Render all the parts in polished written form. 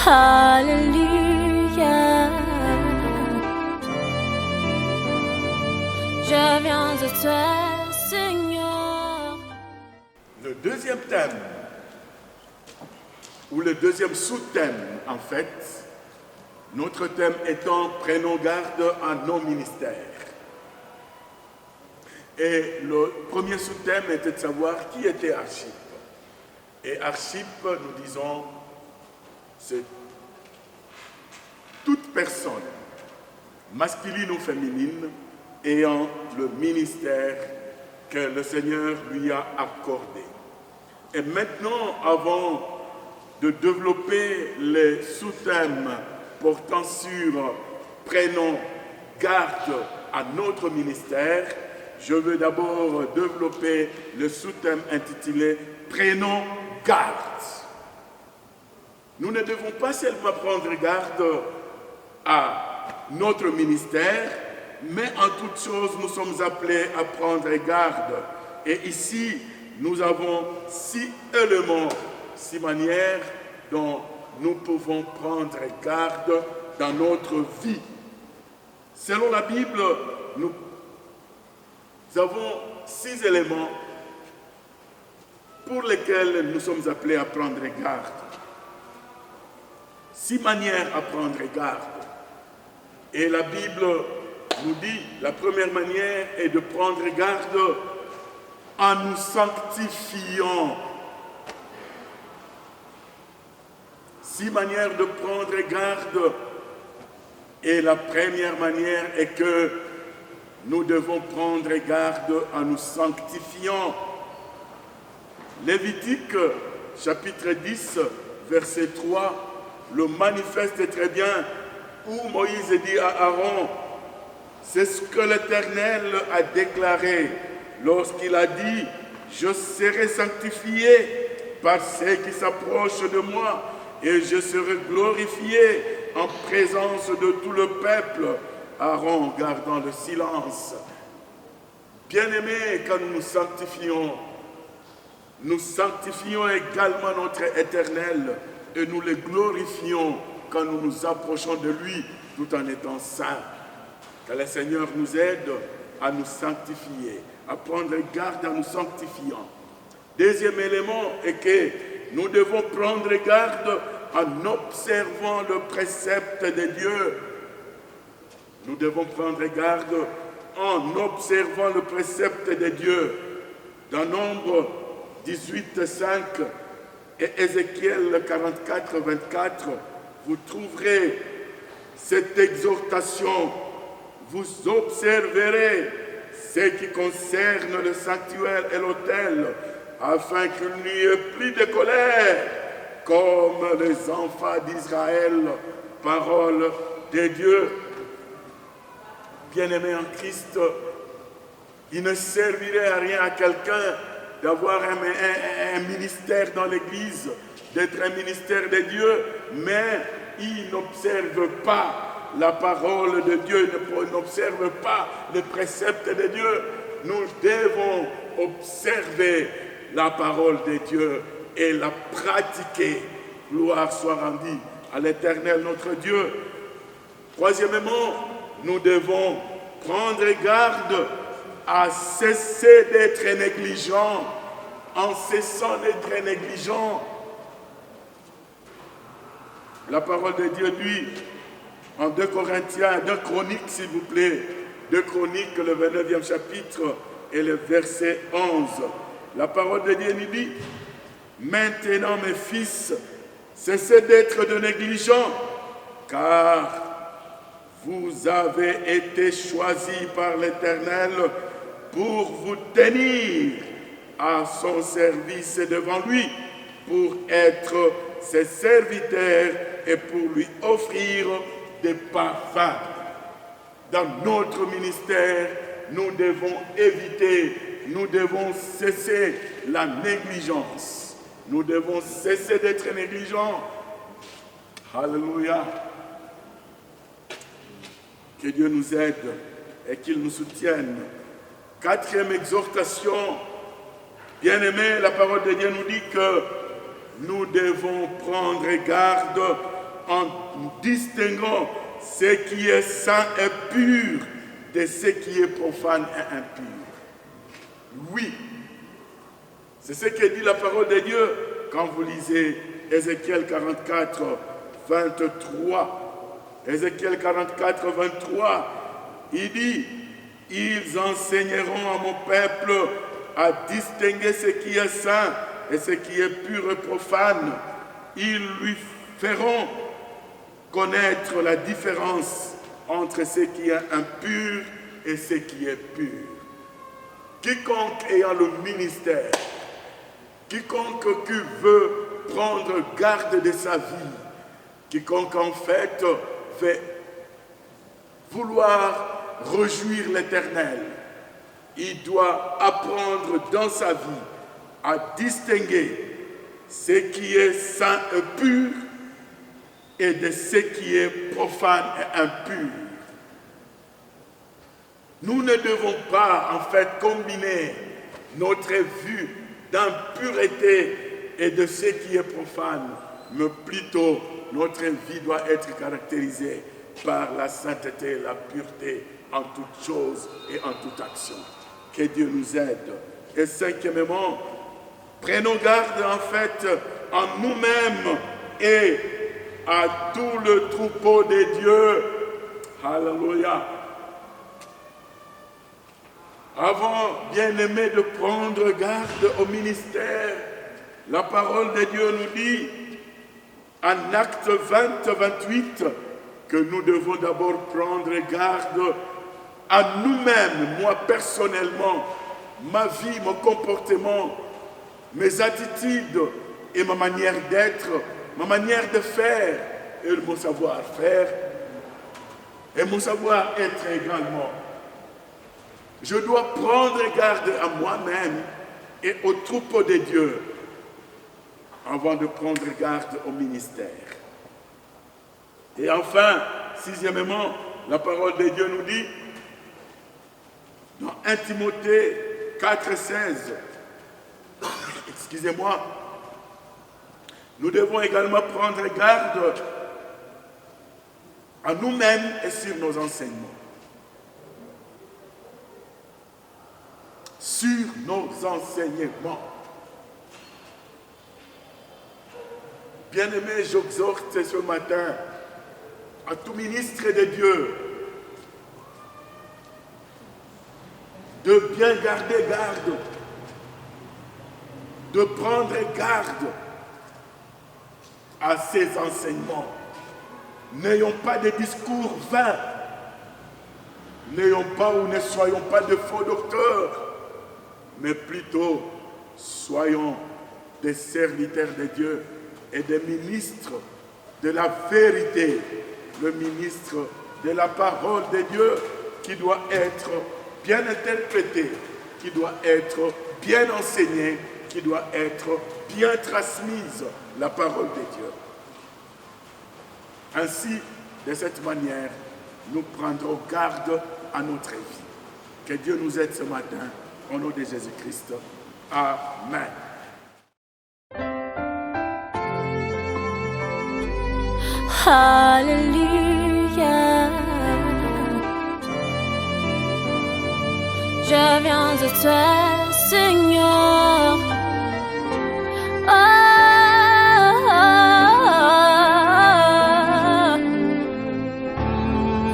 Alléluia. Je viens de toi, Seigneur. Le deuxième thème, ou le deuxième sous-thème, en fait, notre thème étant « Prenons garde à nos ministères ». Et le premier sous-thème était de savoir qui était Archippe. Et Archippe, nous disons, c'est toute personne, masculine ou féminine, ayant le ministère que le Seigneur lui a accordé. Et maintenant, avant de développer les sous-thèmes portant sur « Prenons garde à notre ministère », je veux d'abord développer le sous-thème intitulé « Prenons garde ». Nous ne devons pas seulement prendre garde à notre ministère, mais en toutes choses, nous sommes appelés à prendre garde. Et ici, nous avons 6 éléments, 6 manières dont nous pouvons prendre garde dans notre vie. Selon la Bible, nous avons 6 éléments pour lesquels nous sommes appelés à prendre garde. 6 manières à prendre garde. Et la Bible nous dit, la première manière est de prendre garde en nous sanctifiant. 6 manières de prendre garde. Et la première manière est que nous devons prendre garde en nous sanctifiant. Lévitique, chapitre 10, verset 3, le manifeste très bien, où Moïse dit à Aaron, c'est ce que l'Éternel a déclaré lorsqu'il a dit, je serai sanctifié par ceux qui s'approchent de moi et je serai glorifié en présence de tout le peuple. Aaron gardant le silence. Bien-aimés, quand nous nous sanctifions également notre Éternel et nous le glorifions quand nous nous approchons de lui tout en étant saints. Que le Seigneur nous aide à nous sanctifier, à prendre garde en nous sanctifiant. Deuxième élément est que nous devons prendre garde en observant le précepte de Dieu. Nous devons prendre garde en observant le précepte de Dieu. Dans Nombre 18, 5 et Ézéchiel 44, 24, vous trouverez cette exhortation. Vous observerez ce qui concerne le sanctuaire et l'autel, afin qu'il n'y ait plus de colère, comme les enfants d'Israël, parole de Dieu. Bien-aimés en Christ, il ne servirait à rien à quelqu'un d'avoir un ministère dans l'Église, d'être un ministère de Dieu, mais il n'observe pas la parole de Dieu, il n'observe pas les préceptes de Dieu. Nous devons observer la parole de Dieu et la pratiquer. Gloire soit rendue à l'Éternel notre Dieu. Troisièmement, nous devons prendre garde à cesser d'être négligents, en cessant d'être négligents. La parole de Dieu dit, en 2 Corinthiens, 2 Chroniques s'il vous plaît, 2 Chroniques, le 29e chapitre et le verset 11. La parole de Dieu nous dit, maintenant mes fils, cessez d'être de négligents, car vous avez été choisis par l'Éternel pour vous tenir à son service devant lui, pour être ses serviteurs et pour lui offrir des parfums. Dans notre ministère, nous devons éviter, nous devons cesser la négligence. Nous devons cesser d'être négligents. Alléluia. Que Dieu nous aide et qu'il nous soutienne. 4e exhortation. Bien-aimés, la parole de Dieu nous dit que nous devons prendre garde en distinguant ce qui est saint et pur de ce qui est profane et impur. Oui, c'est ce que dit la parole de Dieu quand vous lisez Ézéchiel 44, 23. Ézéchiel 44, 23, il dit « Ils enseigneront à mon peuple à distinguer ce qui est saint et ce qui est pur et profane. Ils lui feront connaître la différence entre ce qui est impur et ce qui est pur. » Quiconque ayant le ministère, quiconque qui veut prendre garde de sa vie, quiconque en fait fait vouloir réjouir l'Éternel, il doit apprendre dans sa vie à distinguer ce qui est saint et pur et de ce qui est profane et impur. Nous ne devons pas en fait combiner notre vue d'impureté et de ce qui est profane, mais plutôt notre vie doit être caractérisée par la sainteté, la pureté en toutes choses et en toute action. Que Dieu nous aide. Et cinquièmement, prenons garde en fait en nous-mêmes et à tout le troupeau de Dieu. Alléluia. Avant, bien-aimés, de prendre garde au ministère, la parole de Dieu nous dit, en Acte 20, 28, que nous devons d'abord prendre garde à nous-mêmes, moi personnellement, ma vie, mon comportement, mes attitudes et ma manière d'être, ma manière de faire et mon savoir-faire et mon savoir-être également. Je dois prendre garde à moi-même et au troupeau de Dieu avant de prendre garde au ministère. Et enfin, sixièmement, la parole de Dieu nous dit, dans 1 Timothée 4, 16, excusez-moi, nous devons également prendre garde à nous-mêmes et sur nos enseignements. Sur nos enseignements. Bien-aimés, j'exhorte ce matin à tout ministre de Dieu de bien garder garde, de prendre garde à ces enseignements. N'ayons pas de discours vains, n'ayons pas ou ne soyons pas de faux docteurs, mais plutôt soyons des serviteurs de Dieu et des ministres de la vérité, le ministre de la parole de Dieu qui doit être bien interprété, qui doit être bien enseigné, qui doit être bien transmise, la parole de Dieu. Ainsi, de cette manière, nous prendrons garde à notre vie. Que Dieu nous aide ce matin, au nom de Jésus-Christ. Amen. Alléluia. Je viens de toi, Seigneur. Oh,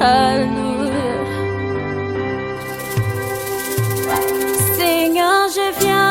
Alléluia. Seigneur, je viens